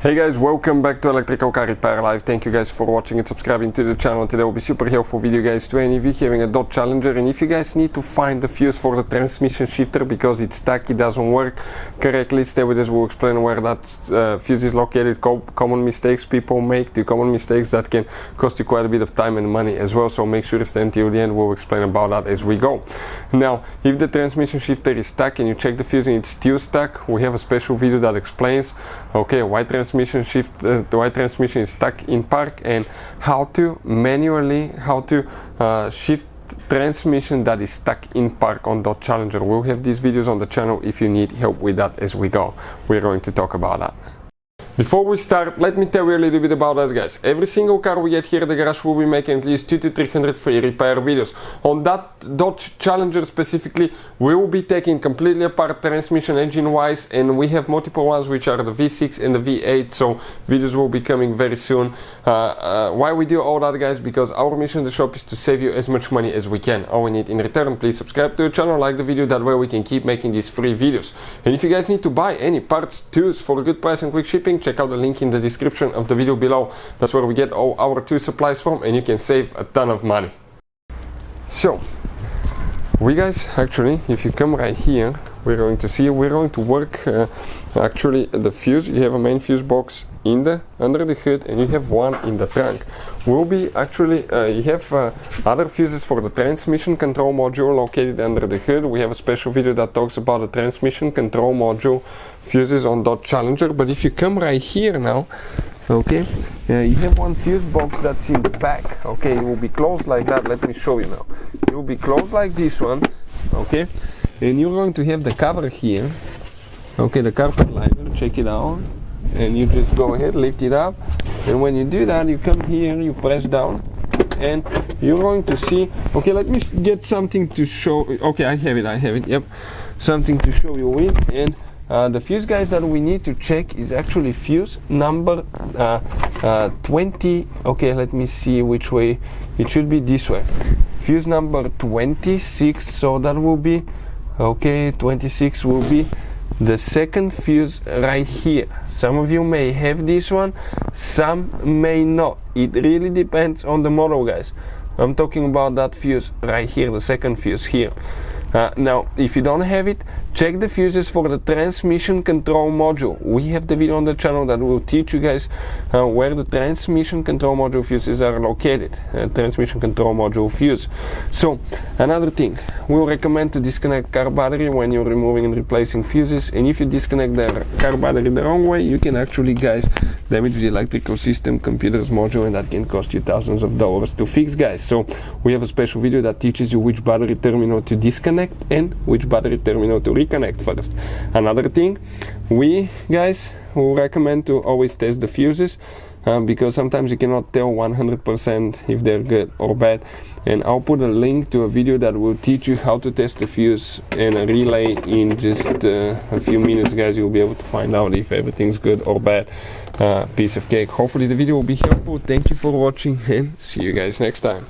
Hey guys, welcome back to Electrical Car Repair Live. Thank you guys for watching and subscribing to the channel. Today will be super helpful video guys to any of you having a Dodge Challenger, and if you guys need to find the fuse for the transmission shifter because it's stuck, it doesn't work correctly, stay with us. We'll explain where that fuse is located, common mistakes people make, the common mistakes that can cost you quite a bit of time and money as well, so make sure to stay until the end. We'll explain about that as we go. Now, if the transmission shifter is stuck and you check the fuse and it's still stuck, we have a special video that explains why the white transmission is stuck in park and how to manually shift transmission that is stuck in park on Dodge Challenger. We'll have these videos on the channel if you need help with that as we go. We're going to talk about that. Before we start, let me tell you a little bit about us guys. Every single car we get here at the garage will be making at least 200 to 300 free repair videos. On that Dodge Challenger specifically, we will be taking completely apart transmission engine wise, and we have multiple ones which are the V6 and the V8, so videos will be coming very soon. Why we do all that guys? Because our mission in the shop is to save you as much money as we can. All we need in return, please subscribe to the channel, like the video, that way we can keep making these free videos. And if you guys need to buy any parts, tools for a good price and quick shipping, check out the link in the description of the video below. That's where we get all our tool supplies from, and you can save a ton of money. So we guys, actually, if you come right here, we're going to work actually the fuse. You have a main fuse box under the hood, and you have one in the trunk. Will be actually you have other fuses for the transmission control module located under the hood. We have a special video that talks about the transmission control module fuses on Dodge Challenger. But if you come right here now, you have one fuse box that's in the back. Okay, it will be closed like that. Let me show you now. It will be closed like this one. Okay, and you're going to have the cover here. Okay, the carpet liner. Check it out. And you just go ahead, lift it up, and when you do that, you come here, you press down, and you're going to see. Okay, let me get something to show. Okay, I have it. Yep, something to show you with. And the fuse guys that we need to check is actually fuse number 20. Okay, let me see which way. It should be this way. Fuse number 26. So that will be 26 will be the second fuse right here. Some of you may have this one, some may not. It really depends on the model guys. I'm talking about that fuse right here, the second fuse here. Now, if you don't have it, check the fuses for the transmission control module. We have the video on the channel that will teach you guys where the transmission control module fuses are located. Transmission control module fuse. So, another thing, we'll recommend to disconnect car battery when you're removing and replacing fuses. And if you disconnect the car battery the wrong way, you can actually, guys, damage the electrical system, computer's module, and that can cost you thousands of dollars to fix, guys. So, we have a special video that teaches you which battery terminal to disconnect and which battery terminal to reconnect first. Another thing, we guys will recommend to always test the fuses because sometimes you cannot tell 100% if they're good or bad, and I'll put a link to a video that will teach you how to test the fuse and a relay in just a few minutes guys. You'll be able to find out if everything's good or bad. Piece of cake. Hopefully the video will be helpful. Thank you for watching, and see you guys next time.